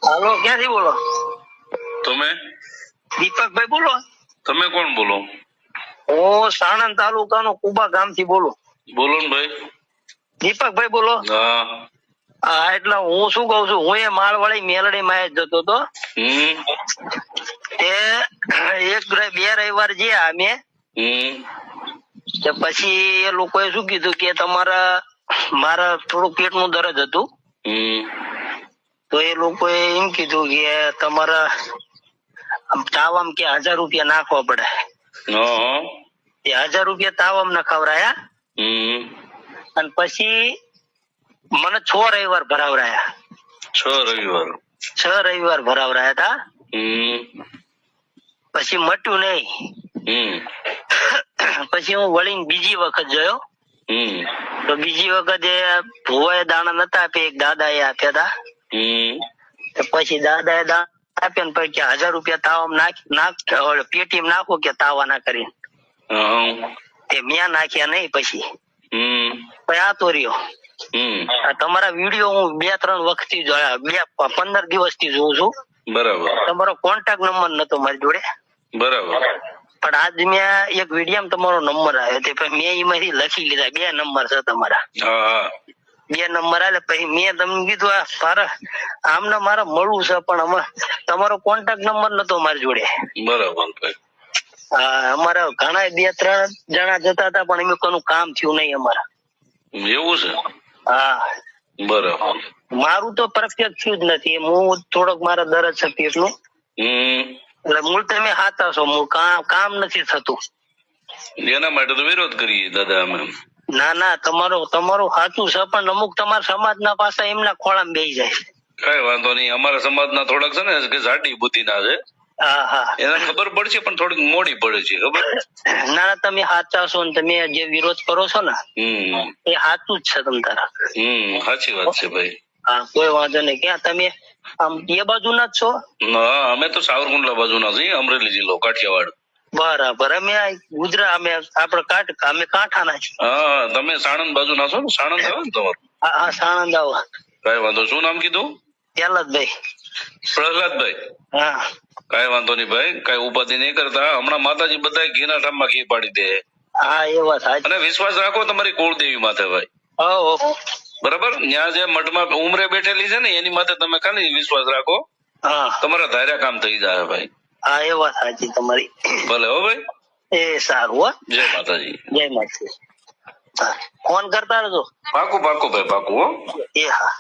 હાલો, ક્યાંથી બોલો? તમે દીપકભાઈ બોલો? તમે કોણ બોલો? હું સાણંદ તાલુકાનો કુબા ગામથી બોલું. બોલો ને ભાઈ. દીપકભાઈ બોલો? હા. હા, એટલે હું શું કઉ છું, હું એ માળવાળી મેલડી માં જતો હતો. તે બે રવિવાર જ્યાં અમે પછી એ લોકોએ શું કીધું કે મારા થોડું પેટનું દર્દ હતું. તો એ લોકોએ એમ કીધું કે તમારા તાવમ કે 1000 રૂપિયા નાખવા પડે. એ 1000 રૂપિયા તાવમ નખાવરાયા. અને પછી મને 6 રવિવાર ભરાવરાયા. 6 રવિવાર ભરાવરાયા હતા. પછી મટ્યું નહીં. પછી હું વળીને બીજી વખત જોયો. તો બીજી વખતે ભુવાએ દાણા નતા આપે, એક દાદા એ આપ્યા હતા. પછી દાદા એ દાણા આપ્યા ને પછી 1000 રૂપિયા તાવમ નાખ પેટી નાખો કે તાવાના કરીને. તે મેં નાખ્યા નહીં. પછી આ તો રહ્યો. તમારા વિડીયો હું 2-3 વખત થી જોયા, 15 દિવસ થી જોઉં છું. બરાબર. તમારો કોન્ટેક્ટ નંબર નતો મારી જોડે. બરાબર. પણ આજ મેં એક વિડીયો તમારો નંબર આવ્યો તે મેં એમાંથી લખી લીધા. 2 નંબર છે તમારા. 2 નંબર આલે પછી મેં તમને કીધું આમને મારે મળવું છે, પણ તમારો કોન્ટેક્ટ નંબર નતો મારી જોડે. બરાબર. હા, અમારા ઘણા 2-3 જણા જતા હતા, પણ એમાં કોઈનું કામ થયું નહીં અમારા. એવું છે? હા. બરાબર. મારું તો પરફેક્ટ થયું જ નથી. હું થોડોક મારા દર્દ છે પેટનું. એટલે મૂળ તમે હાથા છો, મૂળ કામ નથી થતું. એના માટે તો વિરોધ કરીએ દાદા અમે. ના, તમારું સાચું છે, પણ અમુક તમારા સમાજના પાછા એમના ખોળામાં બેસી જાય. કઈ વાંધો નહીં. અમારા સમાજના થોડાક છે ને કે ઝાટી બુદ્ધિના છે. એને ખબર પડશે, પણ થોડીક મોડી પડે છે. ખબર? ના, તમે સાચા છો ને તમે જે વિરોધ કરો છો ને એ સાચું જ છે તમ તારા. સાચી વાત છે ભાઈ. હા, કોઈ વાંધો નહીં. ક્યાં તમે આમ એ બાજુના જ છો? ના, અમે તો સાવરકુંડલા બાજુના છીએ, અમરેલી જિલ્લો, કાઠિયાવાડ. બરાબર. અમે ગુજરાત, અમે કાંઠાના છીએ. હા, તમે સાણંદ બાજુના છો ને? સાણંદ આવે ને તમારું? હા, સાણંદ આવો. કઈ વાંધો. શું નામ કીધું? પ્રહલાદભાઈ. પ્રહલાદભાઈ. હા. કઈ વાંધો નહીં ભાઈ, કઈ ઉપાધિ નહીં કરતા. હમણાં માતાજી બધા ઘીના ઠામમાં ઘી પાડી દે. હા, એ વાત સાચી. અને વિશ્વાસ રાખો તમારી કુળદેવી માથે ભાઈ. બરાબર. ત્યાં જે મઠમાં ઉમરે બેઠેલી છે ને એની માથે તમે ખાલી વિશ્વાસ રાખો. તમારા ધાર્યા કામ થઈ જાય ભાઈ. હા, એ વાત સાચી તમારી. ભલે હો ભાઈ. એ સારું. જય માતાજી. જય માતાજી. ફોન કરતા રહેજો. પાકું ભાઈ, પાકું હો. એ હા.